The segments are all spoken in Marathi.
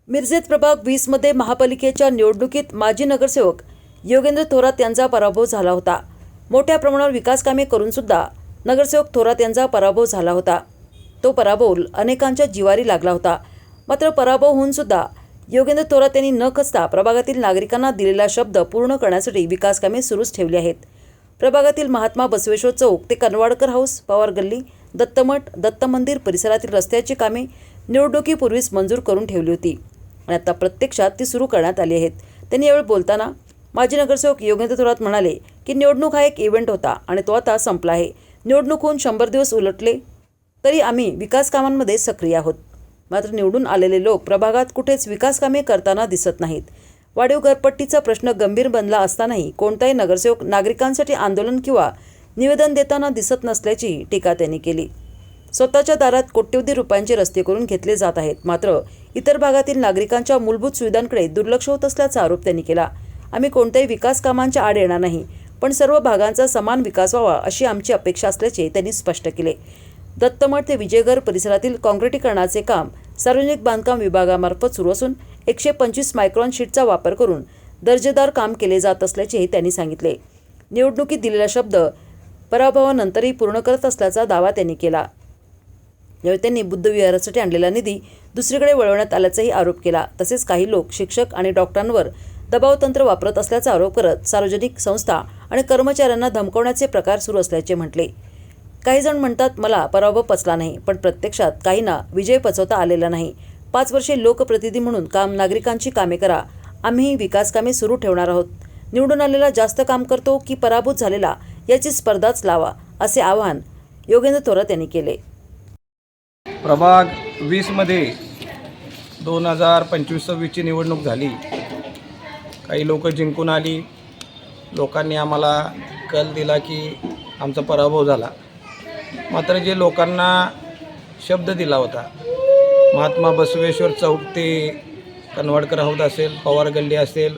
मिरजेत प्रभाग 20 मध्ये महापालिकेच्या निवडणुकीत माजी नगरसेवक योगेंद्र थोरात यांचा पराभव झाला होता। मोठ्या प्रमाणावर विकास कामे करून सुद्धा नगरसेवक थोरात यांचा पराभव झाला होता। तो पराभव अनेकांच्या जिवारी लागला होता। मात्र पराभव होऊन सुद्धा योगेंद्र थोरात यांनी न खचता प्रभागातील नागरिकांना दिलेला शब्द पूर्ण करण्यासाठी विकास कामे सुरूच ठेवली आहेत। प्रभागातील महात्मा बसवेश्वर चौक ते कनवाडकर हाऊस, पवार गल्ली, दत्तमठ, दत्त मंदिर परिसरातील रस्त्याची कामे निवडणुकीपूर्वीच मंजूर करून ठेवली होती आणि आता प्रत्यक्षात ती सुरू करण्यात आली आहेत। त्यांनी यावेळी बोलताना माजी नगरसेवक योगेंद्र थोरात म्हणाले की निवडणूक हा एक इव्हेंट होता आणि तो आता संपला आहे। निवडणूक होऊन 100 दिवस उलटले तरी आम्ही विकास कामांमध्ये सक्रिय आहोत। मात्र निवडून आलेले लोक प्रभागात कुठेच विकास कामे करताना दिसत नाहीत। वाढीव घरपट्टीचा प्रश्न गंभीर बनला असतानाही कोणताही नगरसेवक नागरिकांसाठी आंदोलन किंवा निवेदन देताना दिसत नसल्याची टीका त्यांनी केली। स्वतःच्या दारात कोट्यवधी रुपयांचे रस्ते करून घेतले जात आहेत, मात्र इतर भागातील नागरिकांच्या मूलभूत सुविधांकडे दुर्लक्ष होत असल्याचा आरोप त्यांनी केला। आम्ही कोणत्याही विकास कामांच्या आड येणार नाही, पण सर्व भागांचा समान विकास व्हावा अशी आमची अपेक्षा असल्याचे त्यांनी स्पष्ट केले। दत्तमठ ते विजयघर परिसरातील काँक्रिटीकरणाचे काम सार्वजनिक बांधकाम विभागामार्फत सुरू असून 125 मायक्रॉन शीटचा वापर करून दर्जेदार काम केले जात असल्याचे त्यांनी सांगितले। निवडणुकीत दिलेला शब्द पराभवानंतरही पूर्ण करत असल्याचा दावा त्यांनी केला। यावेळी त्यांनी बुद्ध विहारासाठी आणलेला निधी दुसरीकडे वळवण्यात आल्याचाही आरोप केला। तसेच काही लोक शिक्षक आणि डॉक्टरांवर दबावतंत्र वापरत असल्याचा आरोप करत सार्वजनिक संस्था आणि कर्मचाऱ्यांना धमकवण्याचे प्रकार सुरू असल्याचे म्हटले। काही जण म्हणतात मला पराभव पचला नाही, पण प्रत्यक्षात काहींना विजय पचवता आलेला नाही। 5 वर्षे लोकप्रतिनिधी म्हणून नागरिकांची कामे करा, आम्ही विकास कामे सुरू ठेवणार आहोत। निवडून आलेला जास्त काम करतो की पराभूत झालेला याची स्पर्धाच लावा, असे आवाहन योगेंद्र थोरात यांनी केले। प्रभाग 20 मध्ये 2025-26 ची निवडणूक झाली। काही लोक जिंकून आली। लोकांनी आम्हाला कल दिला की आमचा पराभव झाला। मात्र जे लोकांना शब्द दिला होता, महात्मा बसवेश्वर चौक ते कनवाडकर हाऊस असेल, पवार गल्ली असेल,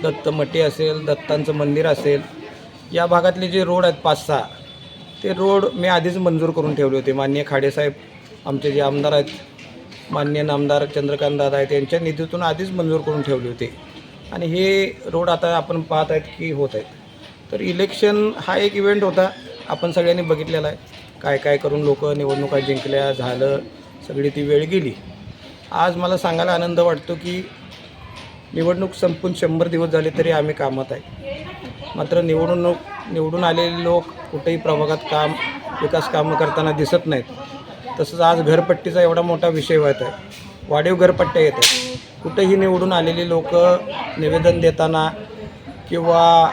दत्तमठी असेल, दत्तांचं मंदिर असेल, या भागातले जे रोड आहेत 5-6 ते रोड मी आधीच मंजूर करून ठेवले होते। माननीय खाडेसाहेब आमचे जे आमदार आहेत, माननीय नामदार चंद्रकांत दादा आहेत, यांच्या निधीतून आधीच मंजूर करून ठेवले होते आणि हे रोड आता आपण पाहत आहेत की होत आहेत। तर इलेक्शन हा एक इव्हेंट होता, आपण सगळ्यांनी बघितलेला आहे। काय काय करून लोक निवडणुका जिंकल्या, झालं, सगळी ती वेळ गेली। आज मला सांगायला आनंद वाटतो की निवडणूक संपून 100 दिवस झाले तरी आम्ही कामात आहे। मात्र निवडून आलेले लोक कुठेही प्रभागात विकास कामं करताना दिसत नाहीत। तसंच आज घरपट्टीचा एवढा मोठा विषय होत आहे, वाढीव घरपट्ट्या येत आहेत, कुठेही निवडून आलेली लोक निवेदन देताना किंवा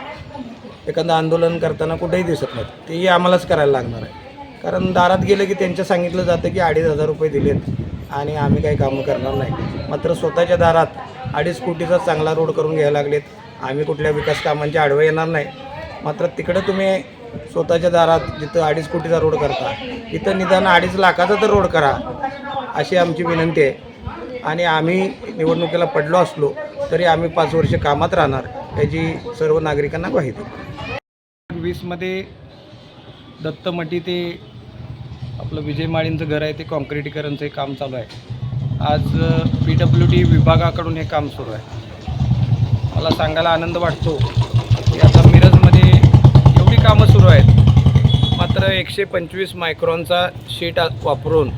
एखादं आंदोलन करताना कुठेही दिसत नाहीत। तेही आम्हालाच करायला लागणार आहे, कारण दारात गेलं की त्यांच्या सांगितलं जातं की 2,500 रुपये दिलेत आणि आम्ही काही कामं करणार नाही। मात्र स्वतःच्या दारात 2.5 कोटीचा चांगला रोड करून घ्यायला लागलेत। आम्ही कुठल्या विकास कामांच्या आडवं येणार नाही। मात्र तिकडं तुम्ही स्वतःच्या दारात जिथं 2.5 कोटीचा रोड करता, तिथं निदान 2.5 लाखाचा तर रोड करा, अशी आमची विनंती आहे। आणि आम्ही निवडणुकीला पडलो असलो तरी आम्ही 5 वर्ष कामात राहणार याची सर्व नागरिकांना ग्वाही देतो। 20 मध्ये दत्तमठी ते आपलं विजय माळींचं घर आहे ते काँक्रिटीकरणचं काम चालू आहे। आज PWD विभागाकडून हे काम सुरू आहे। मला सांगायला आनंद वाटतो की आता मिरजमध्ये एवढी कामं सुरू आहेत, मात्र 125 मायक्रॉनचा शीट वापरून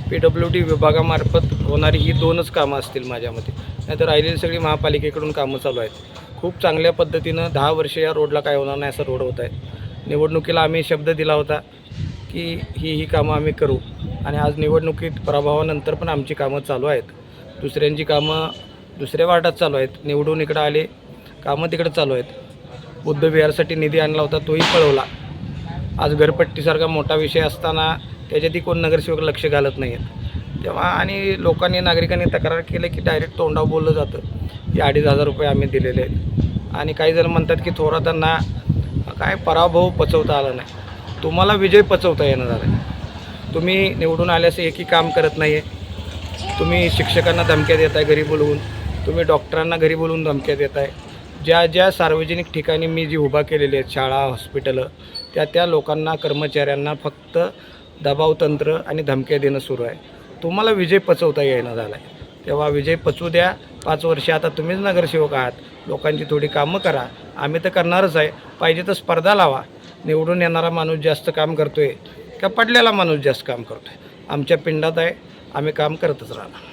PWD विभागामार्फत होणारी ही 2च कामं असतील माझ्या मते, नाहीतर राहिलेली सगळी महापालिकेकडून कामं चालू आहेत। खूप चांगल्या पद्धतीनं 10 वर्ष या रोडला काय होणार नाही असं रोड होत आहे। निवडणुकीला आम्ही शब्द दिला होता की ही कामं आम्ही करू आणि आज निवडणुकीत पराभवानंतर पण आमची कामं चालू आहेत। दुसऱ्यांची कामं दुसऱ्या वार्डात चालू आहेत, निवडून इकडं आले, कामं तिकडं चालू आहेत। बुद्ध विहारासाठी निधी आणला होता, तोही पळवला। आज घरपट्टीसारखा मोठा विषय असताना त्याच्यातही कोण नगरसेवक लक्ष घालत नाही आहेत। तेव्हा आणि लोकांनी नागरिकांनी तक्रार केली की डायरेक्ट तोंडावर बोललं जातं की 2,500 रुपये आम्ही दिलेले आहेत। आणि काही जण म्हणतात की थोरातांना काय पराभव पचवता आला नाही। तुम्हाला विजय पचवता येणार आहे। तुम्ही निवडून आल्यास एकही काम करत नाही आहे। तुम्ही शिक्षकांना धमक्या देत आहे घरी बोलवून, तुम्ही डॉक्टरांना घरी बोलवून धमक्या देत आहे। ज्या सार्वजनिक ठिकाणी मी जी उभा केलेली आहेत, शाळा, हॉस्पिटलं, त्या लोकांना, कर्मचाऱ्यांना फक्त दबावतंत्र आणि धमक्या देणं सुरू आहे। तुम्हाला विजय पचवता येईना झाला आहे। तेव्हा विजय पचवू द्या. 5 वर्षे आता तुम्हीच नगरसेवक आहात. लोकांची थोडी कामं करा. आम्ही तर करणारच आहे. पाहिजे तर स्पर्धा लावा. निवडून येणारा माणूस जास्त काम करतो आहे का पडलेला माणूस जास्त काम करतो आहे. आमच्या पिंडात आहे. आम्ही काम करतच राहणार.